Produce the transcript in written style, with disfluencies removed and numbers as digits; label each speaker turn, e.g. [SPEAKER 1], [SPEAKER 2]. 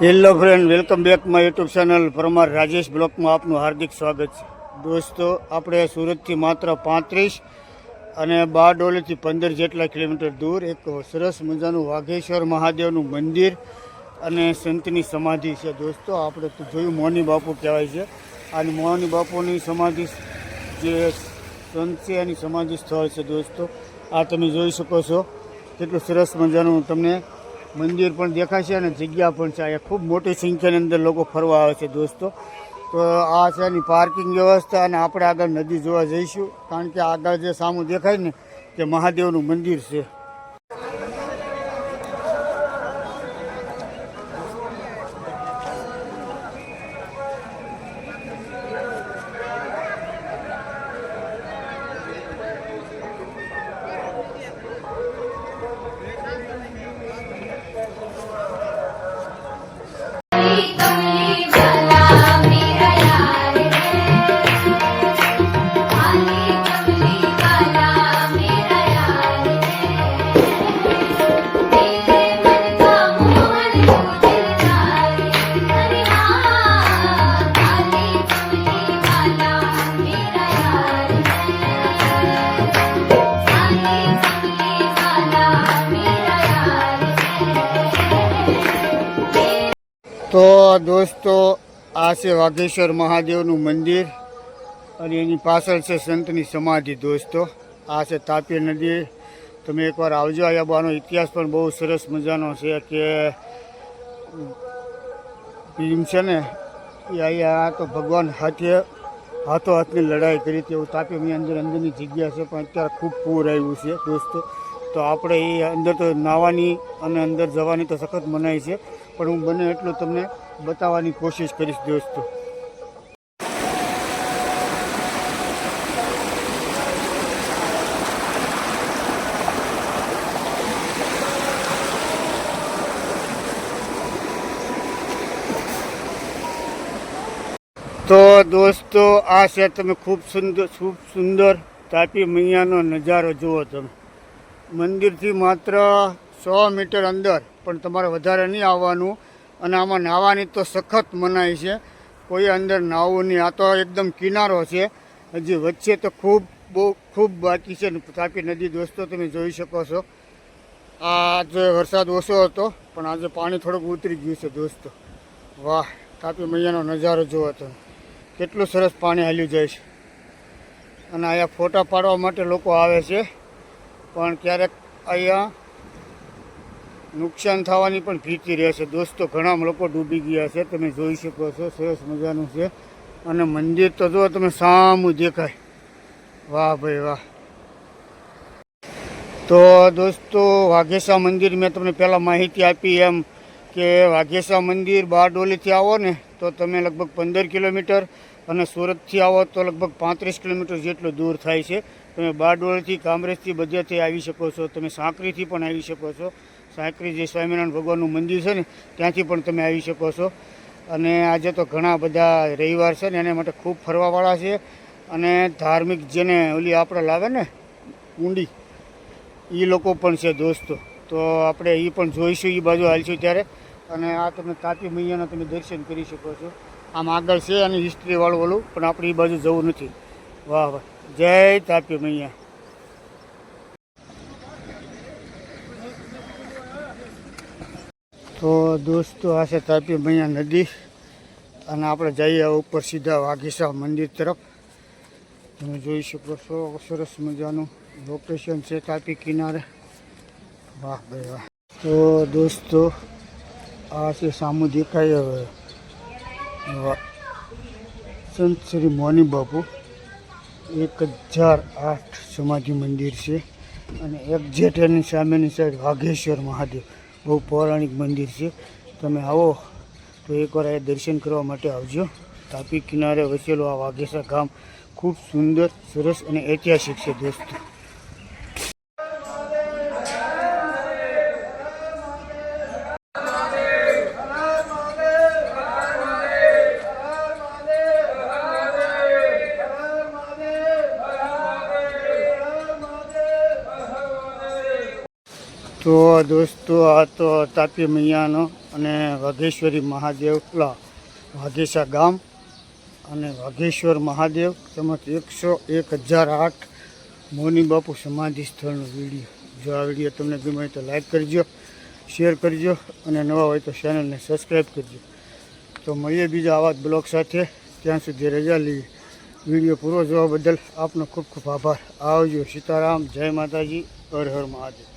[SPEAKER 1] Hello friend, welcome back my YouTube channel Parmar Rajesh બ્લોકમાં આપનું હાર્દિક સ્વાગત છે. દોસ્તો, આપણે સુરતથી માત્ર 35 અને બારડોલીથી 15 જેટલા કિલોમીટર દૂર એક સરસ મજાનું વાઘેશ્વર મહાદેવનું મંદિર અને સંતની સમાધિ છે. દોસ્તો, આપણે તો જોયું મોની બાપુ કહેવાય છે. અને મોની બાપુની સમાધિ જે સંત છે એની સમાધિ સ્થળ છે. દોસ્તો, આ તમે જોઈ શકો છો કેટલું સરસ મજાનું તમને મંદિર પણ દેખાય છે અને જગ્યા પણ છે. અહીંયા ખૂબ મોટી સંખ્યાની અંદર લોકો ફરવા આવે છે. દોસ્તો, તો આ છે એની પાર્કિંગ વ્યવસ્થા. અને આપણે આગળ નદી જોવા જઈશું, કારણ કે આગળ જે સામું દેખાય ને તે મહાદેવનું મંદિર છે. તો દોસ્તો, આ છે વાઘેશ્વર મહાદેવનું મંદિર અને એની પાછળ છે સંતની સમાધિ. દોસ્તો, આ છે તાપી નદી. તમે એકવાર આવજો. આનો ઇતિહાસ પણ બહુ સરસ મજાનો છે કે ભીમ છે ને એ અહીંયા તો ભગવાન હાથો હાથની લડાઈ કરી હતી. એવું તાપીની અંદરની જગ્યા છે, પણ અત્યારે ખૂબ પૂર આવ્યું છે. દોસ્તો, તો આપણે એ અંદર તો નાહવાની અને અંદર જવાની તો સખત મનાઈ છે, પણ હું બને એટલું તમને બતાવવાની કોશિશ કરીશ. દોસ્તો, આ છે તમે ખૂબ સુંદર તાપી મૈયાનો નજારો જુઓ. તમે મંદિરથી માત્ર 100 મીટર અંદર, પણ તમારે વધારે નહીં આવવાનું. અને આમાં નાહવાની તો સખત મનાઈ છે, કોઈ અંદર નાહવું નહીં. આ તો એકદમ કિનારો છે, હજી વચ્ચે તો ખૂબ બાકી છે તાપી નદી. દોસ્તો, તમે જોઈ શકો છો. આજે વરસાદ ઓછો હતો, પણ આજે પાણી થોડુંક ઉતરી ગયું છે. દોસ્તો, વાહ, તાપી મૈયાનો નજારો જુઓ તમે, કેટલું સરસ પાણી હાલ્યું જાય છે. અને અહીંયા ફોટા પાડવા માટે લોકો આવે છે, પણ ક્યારેક અહીંયા નુકસાન થવાની પણ ભીતિ રહે છે. દોસ્તો, ઘણા લોકો ડૂબી ગયા છે, તમે જોઈ શકો છો. સરસ મજાનું છે. અને મંદિર તો જો તમે સામું દેખાય. વાહ ભાઈ વાહ. તો દોસ્તો, વાઘેશ્વર મંદિર મેં તમને પહેલાં માહિતી આપી એમ કે વાઘેશ્વર મંદિર બારડોલીથી આવો ને તો તમે લગભગ 15 કિલોમીટર, અને સુરતથી આવો તો લગભગ 35 કિલોમીટર જેટલું દૂર થાય છે. તમે બારડોલીથી, કામરેજથી, બધેથી આવી શકો છો. તમે સાંકરીથી પણ આવી શકો છો. સાંકરી જે સ્વામિનારાયણ ભગવાનનું મંદિર છે ને ત્યાંથી પણ તમે આવી શકો છો. અને આજે તો ઘણા બધા રવિવાર છે ને એના માટે ખૂબ ફરવાવાળા છે. અને ધાર્મિક જેને ઓલી આપણે લાવે ને ઊંડી, એ લોકો પણ છે. દોસ્તો, તો આપણે એ પણ જોઈશું, એ બાજુ હાલશું ત્યારે. અને આ તમે તાપી મૈયાના તમે દર્શન કરી શકો છો. આમ આગળ છે અને હિસ્ટ્રીવાળું ઓલું, પણ આપણે એ બાજુ જવું નથી. વાહ વાહ, જય તાપી મૈયા. તો દોસ્તો, આ છે તાપી મૈયા નદી. અને આપણે જઈએ ઉપર સીધા વાઘેશ્વર મંદિર તરફ. તમે જોઈ શકો છો, સરસ મજાનું લોકેશન છે તાપી કિનારે. વાહ ભાઈ વાહ. તો દોસ્તો, આ છે સામું દેખાય સંત શ્રી મોની બાપુ 1008 સમાધિ મંદિર છે. અને એક્ઝેક્ટ એની સામેની સાઈડ વાઘેશ્વર મહાદેવ, બહુ પૌરાણિક મંદિર છે. તમે આવો તો એકવાર આ દર્શન કરવા માટે આવજો. તાપી કિનારે વસેલું આ વાઘેશ્વર ગામ ખૂબ સુંદર, સરસ અને ઐતિહાસિક છે. દોસ્તો, તો દોસ્તો આ તો તાપી મૈયાનો અને વાઘેશ્વરી મહાદેવ વાઘેશા ગામ અને વાઘેશ્વર મહાદેવ તેમજ 101,008 મૌની બાપુ સમાધિ સ્થળનો વિડીયો. જો આ વિડીયો તમને ગમે હોય તો લાઈક કરજો, શેર કરજો અને નવા હોય તો ચેનલને સબસ્ક્રાઈબ કરજો. તો મળીએ બીજા આવા જ બ્લોગ સાથે. ત્યાં સુધી રજા લઈએ. વિડીયો પૂરો જોવા બદલ આપનો ખૂબ ખૂબ આભાર. આવજો. સીતારામ. જય માતાજી. હર હર મહાદેવ.